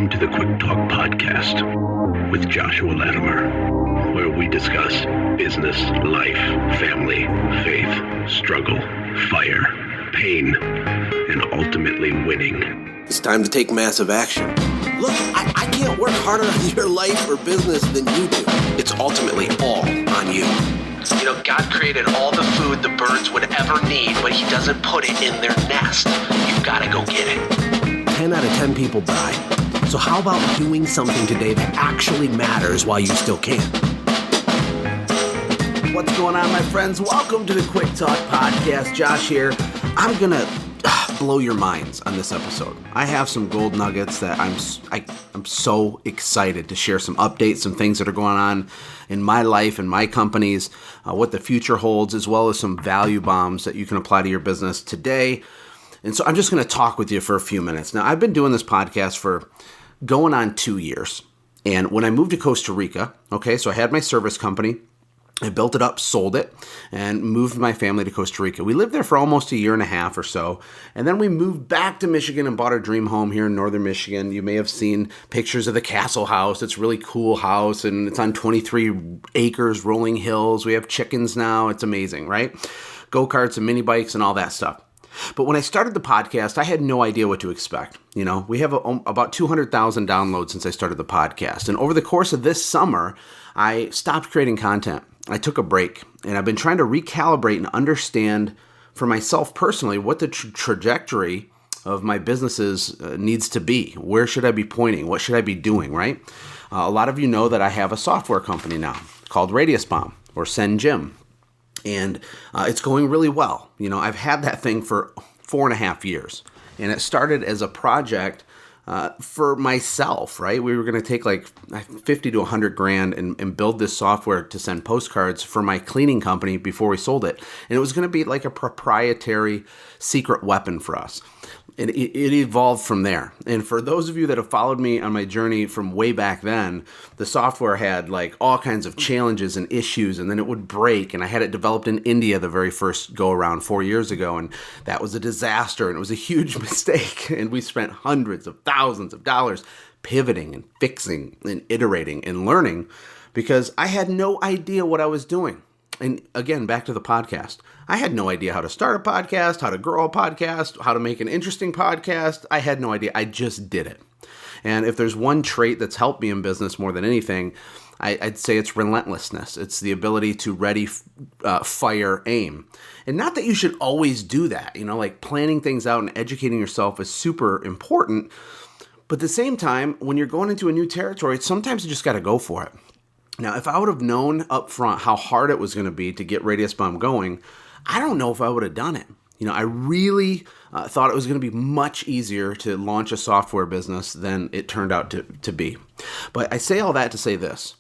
Welcome to the Quick Talk Podcast with Joshua Latimer, where we discuss business, life, family, faith, struggle, fire, pain, and ultimately winning. It's time to take massive action. Look, I can't work harder on your life or business than you do. It's ultimately all on you. You know, God created all the food the birds would ever need, but he doesn't put it in their nest. You've got to go get it. 10 out of 10 people die. So how about doing something today that actually matters while you still can? What's going on, my friends? Welcome to the Quick Talk Podcast. Josh here. I'm going to blow your minds on this episode. I have some gold nuggets that I'm so excited to share some updates, some things that are going on in my life and my companies, what the future holds, as well as some value bombs that you can apply to your business today. And so I'm just going to talk with you for a few minutes. Now, I've been doing this podcast for going on 2 years. And when I moved to Costa Rica, so I had my service company. I built it up, sold it, and moved my family to Costa Rica. We lived there for almost a year and a half or so. And then we moved back to Michigan and bought our dream home here in northern Michigan. You may have seen pictures of the Castle House. It's a really cool house, and it's on 23 acres, rolling hills. We have chickens now. It's amazing, right? Go-karts and mini bikes and all that stuff. But when I started the podcast, I had no idea what to expect. You know, we have about 200,000 downloads since I started the podcast. And over the course of this summer, I stopped creating content. I took a break, and I've been trying to recalibrate and understand for myself personally what the trajectory of my businesses needs to be. Where should I be pointing? What should I be doing, right? A lot of you know that I have a software company now called Radius Bomb or Send Jim. And it's going really well. You know, I've had that thing for 4.5 years. And it started as a project for myself, right? We were going to take like 50 to 100 grand and build this software to send postcards for my cleaning company before we sold it. And it was going to be like a proprietary secret weapon for us. And it evolved from there. And for those of you that have followed me on my journey from way back then, the software had like all kinds of challenges and issues, and then it would break. And I had it developed in India the very first go around 4 years ago. And that was a disaster. And it was a huge mistake. And we spent hundreds of thousands of dollars pivoting and fixing and iterating and learning because I had no idea what I was doing. And again, back to the podcast. I had no idea how to start a podcast, how to grow a podcast, how to make an interesting podcast. I had no idea. I just did it. And if there's one trait that's helped me in business more than anything, I'd say it's relentlessness. It's the ability to ready, fire, aim. And not that you should always do that. You know, like planning things out and educating yourself is super important. But at the same time, when you're going into a new territory, sometimes you just got to go for it. Now, if I would have known up front how hard it was going to be to get Radius Bomb going, I don't know if I would have done it. You know, I really thought it was going to be much easier to launch a software business than it turned out to be. But I say all that to say this.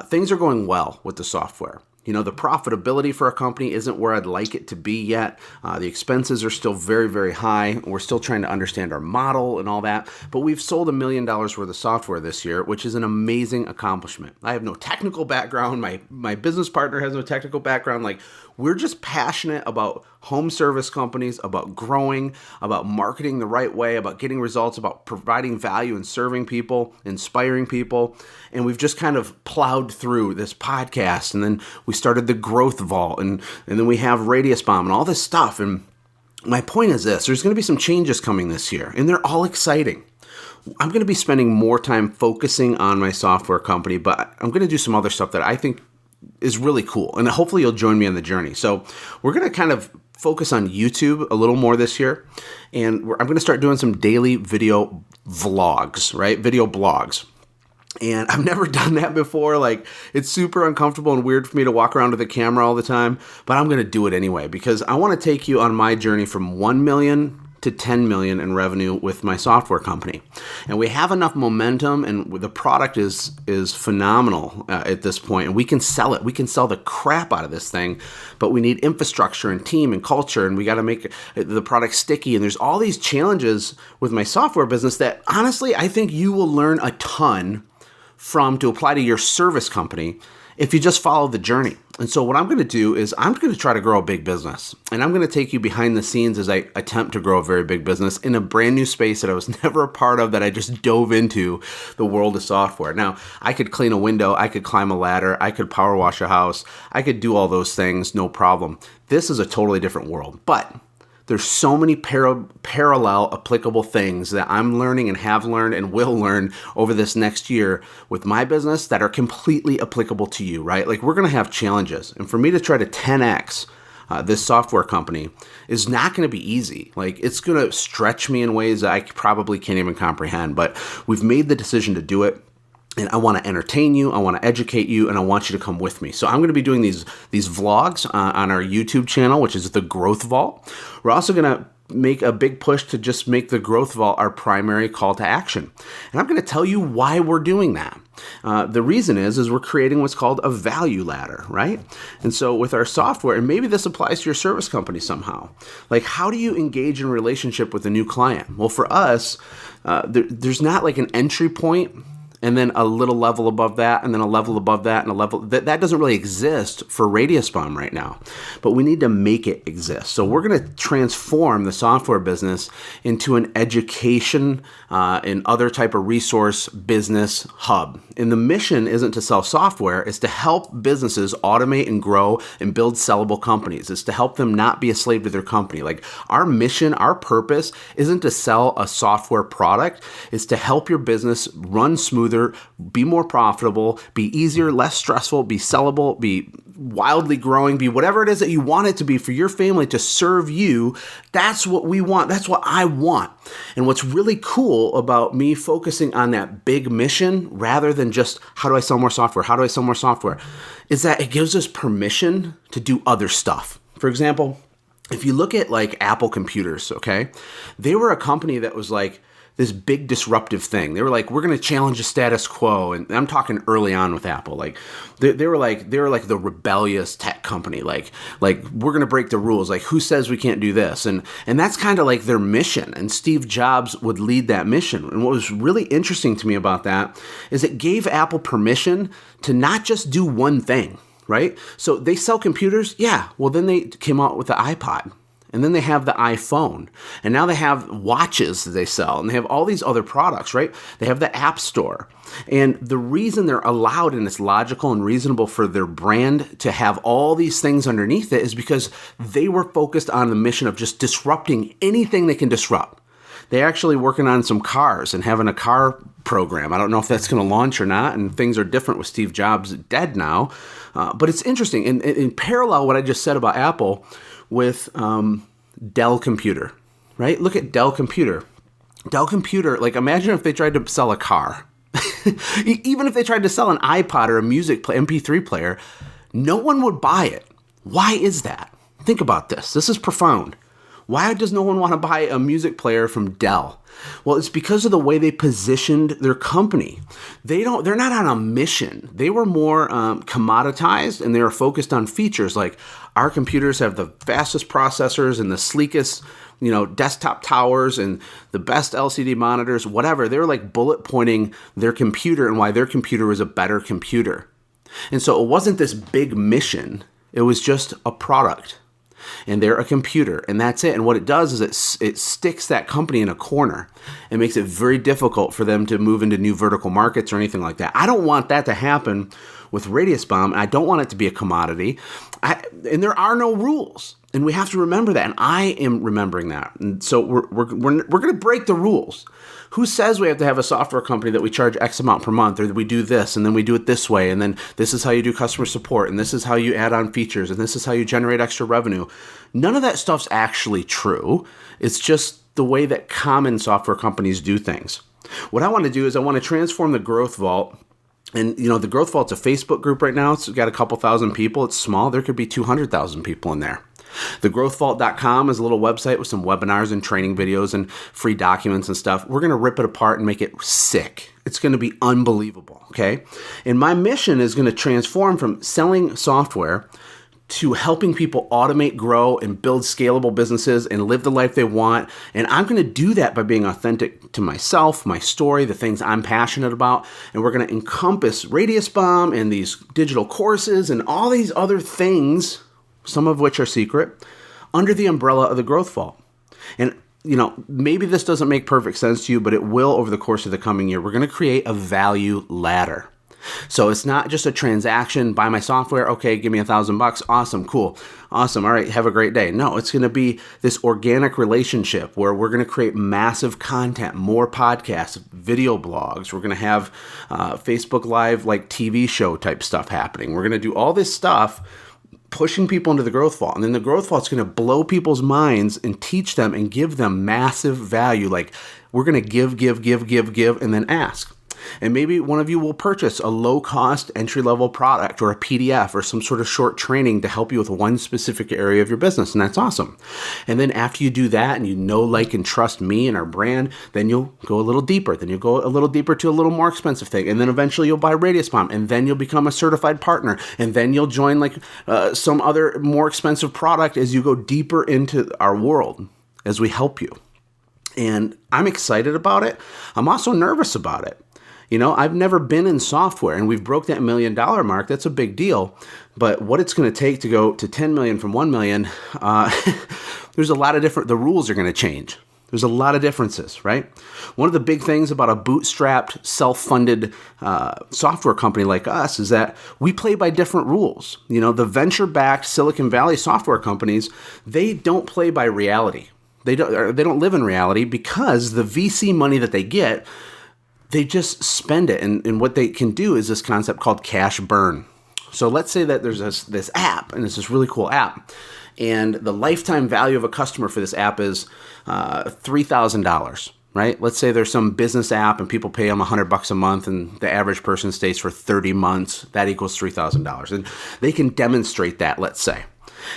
Things are going well with the software. You know, the profitability for our company isn't where I'd like it to be yet. The expenses are still very, very high. We're still trying to understand our model and all that. But we've sold $1 million worth of software this year, which is an amazing accomplishment. I have no technical background. My business partner has no technical background. Like, we're just passionate about home service companies, about growing, about marketing the right way, about getting results, about providing value and serving people, inspiring people. And we've just kind of plowed through this podcast. And then we started the Growth Vault. And then we have Radius Bomb and all this stuff. And my point is this. There's going to be some changes coming this year. And they're all exciting. I'm going to be spending more time focusing on my software company. But I'm going to do some other stuff that I think is really cool. And hopefully you'll join me on the journey. So we're going to kind of focus on YouTube a little more this year. And I'm going to start doing some daily video vlogs, right? Video blogs. And I've never done that before. Like, it's super uncomfortable and weird for me to walk around with a camera all the time, but I'm going to do it anyway because I want to take you on my journey from 1 million to 10 million in revenue with my software company. And we have enough momentum and the product is phenomenal at this point, and we can sell it. We can sell the crap out of this thing, but we need infrastructure and team and culture, and we got to make the product sticky. And there's all these challenges with my software business that honestly, I think you will learn a ton from to apply to your service company if you just follow the journey. And so what I'm going to do is I'm going to try to grow a big business. And I'm going to take you behind the scenes as I attempt to grow a very big business in a brand new space that I was never a part of, that I just dove into, the world of software. Now, I could clean a window, I could climb a ladder, I could power wash a house, I could do all those things, no problem. This is a totally different world. But there's so many parallel applicable things that I'm learning and have learned and will learn over this next year with my business that are completely applicable to you, right? Like, we're going to have challenges. And for me to try to 10x this software company is not going to be easy. Like, it's going to stretch me in ways that I probably can't even comprehend. But we've made the decision to do it. And I want to entertain you, I want to educate you, and I want you to come with me. So I'm going to be doing these vlogs on our YouTube channel, which is the Growth Vault. We're also going to make a big push to just make the Growth Vault our primary call to action. And I'm going to tell you why we're doing that. The reason is we're creating what's called a value ladder, right? And so with our software, and maybe this applies to your service company somehow, like, how do you engage in a relationship with a new client? Well, for us, there's not like an entry point and then a little level above that, and then a level above that, and a level that doesn't really exist for Radius Bomb right now, but we need to make it exist. So we're going to transform the software business into an education and other type of resource business hub. And the mission isn't to sell software; it's to help businesses automate and grow and build sellable companies. It's to help them not be a slave to their company. Like, our mission, our purpose isn't to sell a software product; it's to help your business run smoothly, be more profitable, be easier, less stressful, be sellable, be wildly growing, be whatever it is that you want it to be for your family to serve you. That's what we want. That's what I want. And what's really cool about me focusing on that big mission rather than just how do I sell more software? How do I sell more software? Is that it gives us permission to do other stuff. For example, if you look at like Apple computers, okay, they were a company that was like this big disruptive thing. They were like, we're going to challenge the status quo. And I'm talking early on with Apple. Like they were like the rebellious tech company. Like we're going to break the rules. Like, who says we can't do this? And that's kind of like their mission. And Steve Jobs would lead that mission. And what was really interesting to me about that is it gave Apple permission to not just do one thing, right? So they sell computers. Yeah. Well, then they came out with the iPod. And then they have the iPhone. And now they have watches that they sell. And they have all these other products, right? They have the App Store. And the reason they're allowed, and it's logical and reasonable for their brand to have all these things underneath it, is because they were focused on the mission of just disrupting anything they can disrupt. They're actually working on some cars and having a car program. I don't know if that's going to launch or not. And things are different with Steve Jobs dead now. But it's interesting. And in parallel, what I just said about Apple with Dell computer, right? Look at Dell computer. Dell computer, like, imagine if they tried to sell a car. Even if they tried to sell an iPod or a music MP3 player, no one would buy it. Why is that? Think about this. This is profound. Why does no one want to buy a music player from Dell? Well, it's because of the way they positioned their company. They're not on a mission. They were more commoditized, and they were focused on features like our computers have the fastest processors and the sleekest, desktop towers and the best LCD monitors, whatever. They were like bullet pointing their computer and why their computer was a better computer. And so it wasn't this big mission. It was just a product. And they're a computer, and that's it. And what it does is it sticks that company in a corner and makes it very difficult for them to move into new vertical markets or anything like that. I don't want that to happen with Radius Bomb, and I don't want it to be a commodity. And there are no rules, and we have to remember that. And I am remembering that. And so we're going to break the rules. Who says we have to have a software company that we charge X amount per month, or that we do this and then we do it this way, and then this is how you do customer support, and this is how you add on features, and this is how you generate extra revenue? None of that stuff's actually true. It's just the way that common software companies do things. What I want to do is I want to transform the Growth Vault. And, the Growth Vault's a Facebook group right now. It's got a couple thousand people. It's small. There could be 200,000 people in there. TheGrowthVault.com is a little website with some webinars and training videos and free documents and stuff. We're going to rip it apart and make it sick. It's going to be unbelievable, okay? And my mission is going to transform from selling software to helping people automate, grow, and build scalable businesses and live the life they want. And I'm going to do that by being authentic to myself, my story, the things I'm passionate about. And we're going to encompass Radius Bomb and these digital courses and all these other things, some of which are secret, under the umbrella of the Growth Vault. And maybe this doesn't make perfect sense to you, but it will over the course of the coming year. We're going to create a value ladder. So it's not just a transaction, buy my software, okay, give me $1,000, awesome, cool, awesome, all right, have a great day. No, it's going to be this organic relationship where we're going to create massive content, more podcasts, video blogs. We're going to have Facebook Live, like TV show type stuff happening. We're going to do all this stuff, pushing people into the Growth Vault. And then the Growth Vault's going to blow people's minds and teach them and give them massive value. Like we're going to give, and then ask. And maybe one of you will purchase a low-cost entry-level product or a PDF or some sort of short training to help you with one specific area of your business, and that's awesome. And then after you do that and you know, like, and trust me and our brand, then you'll go a little deeper. Then you'll go a little deeper to a little more expensive thing, and then eventually you'll buy Radius Bomb, and then you'll become a certified partner, and then you'll join some other more expensive product as you go deeper into our world as we help you. And I'm excited about it. I'm also nervous about it. I've never been in software, and we've broke that $1 million mark. That's a big deal. But what it's going to take to go to 10 million from 1 million, there's a lot of the rules are going to change. There's a lot of differences, right? One of the big things about a bootstrapped, self-funded software company like us is that we play by different rules. The venture-backed Silicon Valley software companies, they don't play by reality. They don't live in reality because the VC money that they get, they just spend it. And what they can do is this concept called cash burn. So let's say that there's this app, and it's this really cool app. And the lifetime value of a customer for this app is $3,000, right? Let's say there's some business app and people pay them $100 a month and the average person stays for 30 months. That equals $3,000. And they can demonstrate that, let's say.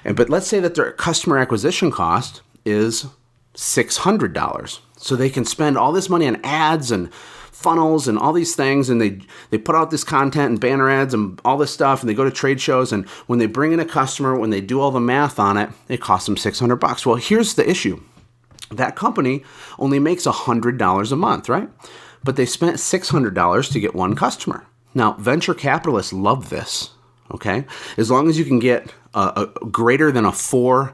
But let's say that their customer acquisition cost is $600. So they can spend all this money on ads and funnels and all these things, and they put out this content and banner ads and all this stuff, and they go to trade shows, and when they bring in a customer, when they do all the math on it, it costs them $600. Well, here's the issue. That company only makes $100 a month, right? But they spent $600 to get one customer. Now, venture capitalists love this, okay? As long as you can get a greater than a 4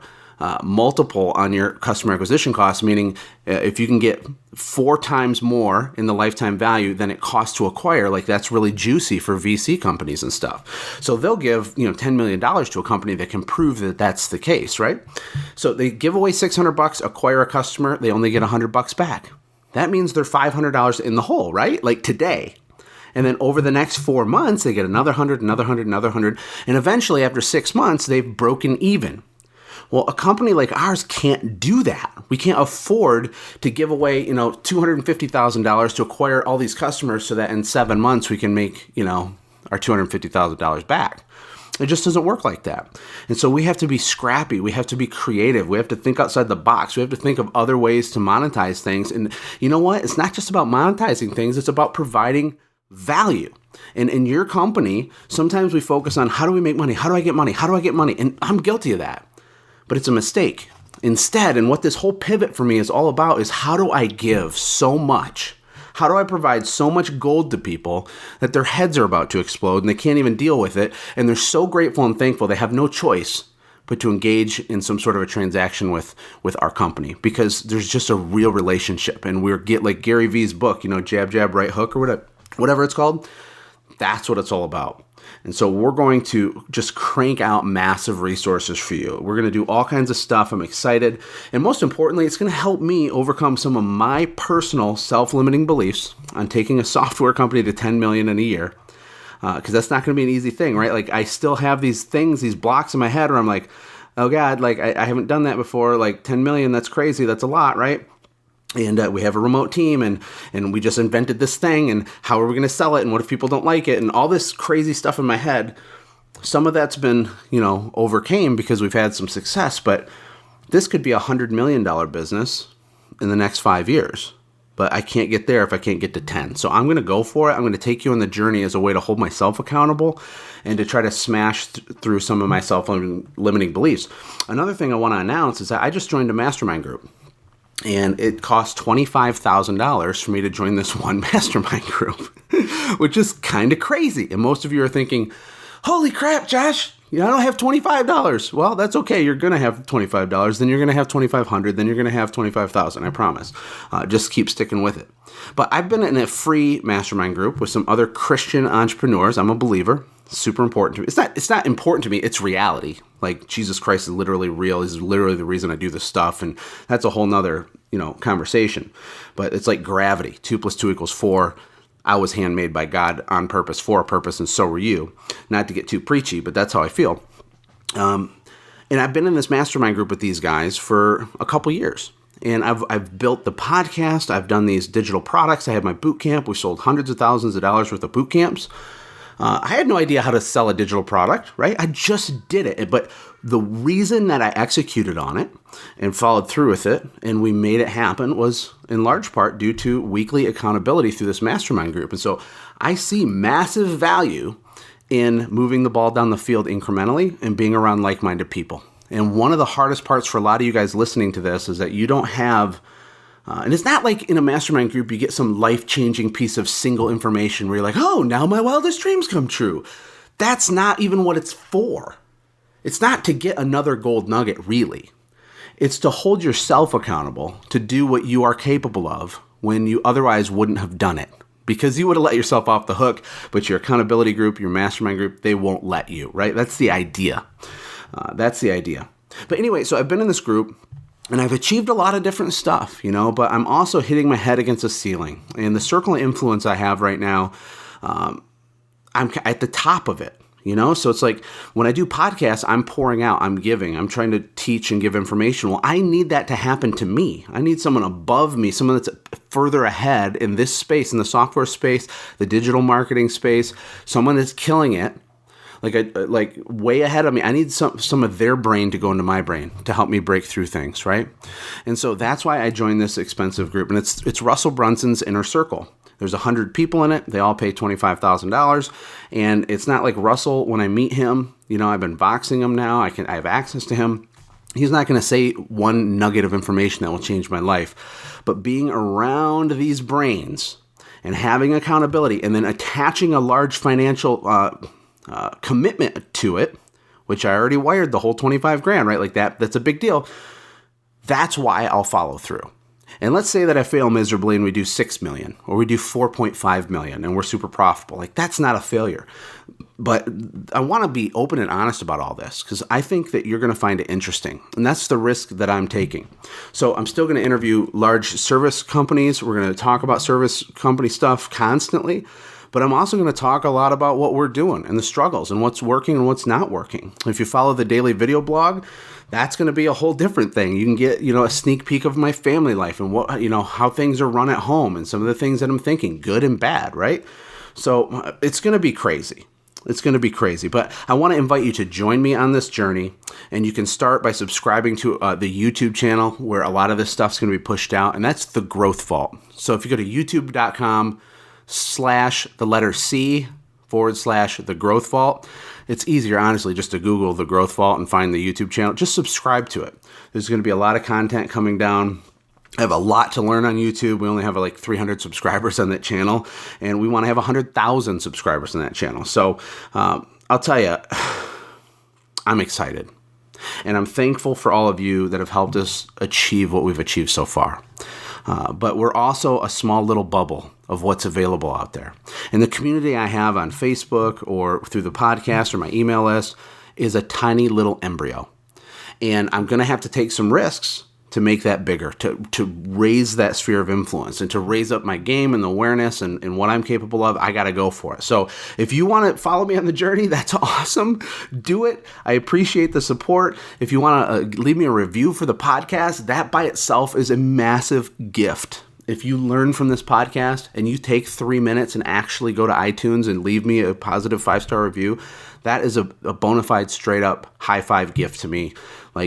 multiple on your customer acquisition cost, meaning if you can get 4 times more in the lifetime value than it costs to acquire, like that's really juicy for VC companies and stuff. So they'll give $10 million to a company that can prove that that's the case, right? So they give away $600, acquire a customer, they only get $100 back. That means they're $500 in the hole, right? Like today. And then over the next 4 months, they get another 100, another 100, another 100, and eventually after 6 months, they've broken even. Well, a company like ours can't do that. We can't afford to give away, $250,000 to acquire all these customers so that in 7 months we can make, our $250,000 back. It just doesn't work like that. And so we have to be scrappy. We have to be creative. We have to think outside the box. We have to think of other ways to monetize things. And you know what? It's not just about monetizing things. It's about providing value. And in your company, sometimes we focus on how do we make money? How do I get money? How do I get money? And I'm guilty of that. But it's a mistake. Instead, and what this whole pivot for me is all about is how do I give so much? How do I provide so much gold to people that their heads are about to explode and they can't even deal with it? And they're so grateful and thankful they have no choice but to engage in some sort of a transaction with our company because there's just a real relationship. And we're like Gary Vee's book, Jab, Jab, Right Hook or whatever it's called. That's what it's all about. And so we're going to just crank out massive resources for you. We're going to do all kinds of stuff. I'm excited. And most importantly, it's going to help me overcome some of my personal self-limiting beliefs on taking a software company to 10 million in a year. Because that's not going to be an easy thing, right? Like I still have these things, these blocks in my head where I'm like, oh God, like I haven't done that before. Like 10 million, that's crazy. That's a lot, right? And we have a remote team and we just invented this thing and how are we going to sell it? And what if people don't like it? And all this crazy stuff in my head, some of that's been, overcame because we've had some success, but this could be $100 million business in the next 5 years. but I can't get there if I can't get to 10. So I'm going to go for it. I'm going to take you on the journey as a way to hold myself accountable and to try to smash through some of my self-limiting beliefs. Another thing I want to announce is that I just joined a mastermind group. And it cost $25,000 for me to join this one mastermind group, which is kind of crazy. And most of you are thinking, holy crap, Josh, I don't have $25. Well, that's okay. You're going to have $25. Then you're going to have $2,500. Then you're going to have $25,000. I promise. Just keep sticking with it. But I've been in a free mastermind group with some other Christian entrepreneurs. I'm a believer. Super important to me. It's not important to me. It's reality. Like, Jesus Christ is literally real. He's literally the reason I do this stuff. And that's a whole nother, conversation. But it's like gravity. 2 + 2 = 4. I was handmade by God on purpose, for a purpose, and so were you. Not to get too preachy, but that's how I feel. And I've been in this mastermind group with these guys for a couple years. And I've built the podcast. I've done these digital products. I had my boot camp. We sold hundreds of thousands of dollars worth of boot camps. I had no idea how to sell a digital product, right? I just did it. But the reason that I executed on it and followed through with it and we made it happen was in large part due to weekly accountability through this mastermind group. And so I see massive value in moving the ball down the field incrementally and being around like-minded people. And one of the hardest parts for a lot of you guys listening to this is that you don't have and it's not like in a mastermind group you get some life-changing piece of single information where you're like, oh, now my wildest dreams come true. That's not even what it's for. It's not to get another gold nugget, really. It's to hold yourself accountable to do what you are capable of when you otherwise wouldn't have done it. Because you would have let yourself off the hook, but your accountability group, your mastermind group, they won't let you, right? That's the idea. But anyway, so I've been in this group. And I've achieved a lot of different stuff, but I'm also hitting my head against a ceiling. And the circle of influence I have right now, I'm at the top of it, So it's like when I do podcasts, I'm pouring out, I'm giving, I'm trying to teach and give information. Well, I need that to happen to me. I need someone above me, someone that's further ahead in this space, in the software space, the digital marketing space, someone that's killing it. Like way ahead of me. I need some of their brain to go into my brain to help me break through things, right? And so that's why I joined this expensive group. And it's Russell Brunson's Inner Circle. There's 100 people in it. They all pay $25,000. And it's not like Russell, when I meet him, I've been boxing him now. I have access to him. He's not going to say one nugget of information that will change my life. But being around these brains and having accountability and then attaching a large financial commitment to it, which I already wired the whole 25 grand, right? Like that's a big deal. That's why I'll follow through. And let's say that I fail miserably and we do 6 million or we do 4.5 million and we're super profitable. Like that's not a failure. But I want to be open and honest about all this because I think that you're going to find it interesting. And that's the risk that I'm taking. So I'm still going to interview large service companies. We're going to talk about service company stuff constantly. But I'm also going to talk a lot about what we're doing and the struggles and what's working and what's not working. If you follow the daily video blog, that's going to be a whole different thing. You can get, a sneak peek of my family life and what, how things are run at home and some of the things that I'm thinking, good and bad, right? So it's going to be crazy. It's going to be crazy. But I want to invite you to join me on this journey. And you can start by subscribing to the YouTube channel where a lot of this stuff's going to be pushed out. And that's The Growth Vault. So if you go to youtube.com/C/The Growth Vault. It's easier, honestly, just to Google The Growth Vault and find the YouTube channel. Just subscribe to it. There's going to be a lot of content coming down. I have a lot to learn on YouTube. We only have like 300 subscribers on that channel, and we want to have 100,000 subscribers on that channel. So I'll tell you, I'm excited. And I'm thankful for all of you that have helped us achieve what we've achieved so far. But we're also a small little bubble of what's available out there. And the community I have on Facebook or through the podcast or my email list is a tiny little embryo. And I'm going to have to take some risks to make that bigger, to raise that sphere of influence and to raise up my game and the awareness and what I'm capable of. I got to go for it. So if you want to follow me on the journey, that's awesome. Do it. I appreciate the support. If you want to leave me a review for the podcast, that by itself is a massive gift. If you learn from this podcast and you take 3 minutes and actually go to iTunes and leave me a positive 5-star review, that is a bona fide, straight up high five gift to me.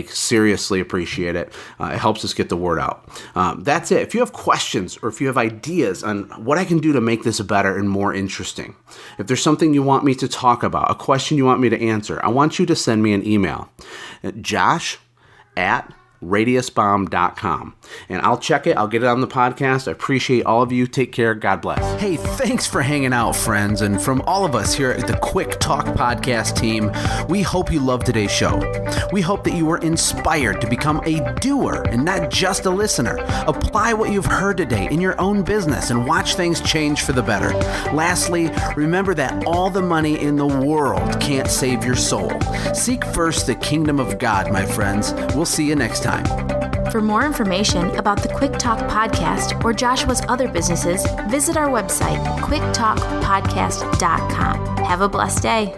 Seriously appreciate it. It helps us get the word out. That's it. If you have questions or if you have ideas on what I can do to make this better and more interesting, if there's something you want me to talk about, a question you want me to answer, I want you to send me an email at josh@radiusbomb.com, and I'll check it. I'll get it on the podcast. I appreciate all of you. Take care. God bless. Hey, thanks for hanging out, friends. And from all of us here at the Quick Talk Podcast team, we hope you loved today's show. We hope that you were inspired to become a doer and not just a listener. Apply what you've heard today in your own business and watch things change for the better. Lastly, remember that all the money in the world can't save your soul. Seek first the kingdom of God, my friends. We'll see you next time. For more information about the Quick Talk Podcast or Joshua's other businesses, visit our website, quicktalkpodcast.com. Have a blessed day.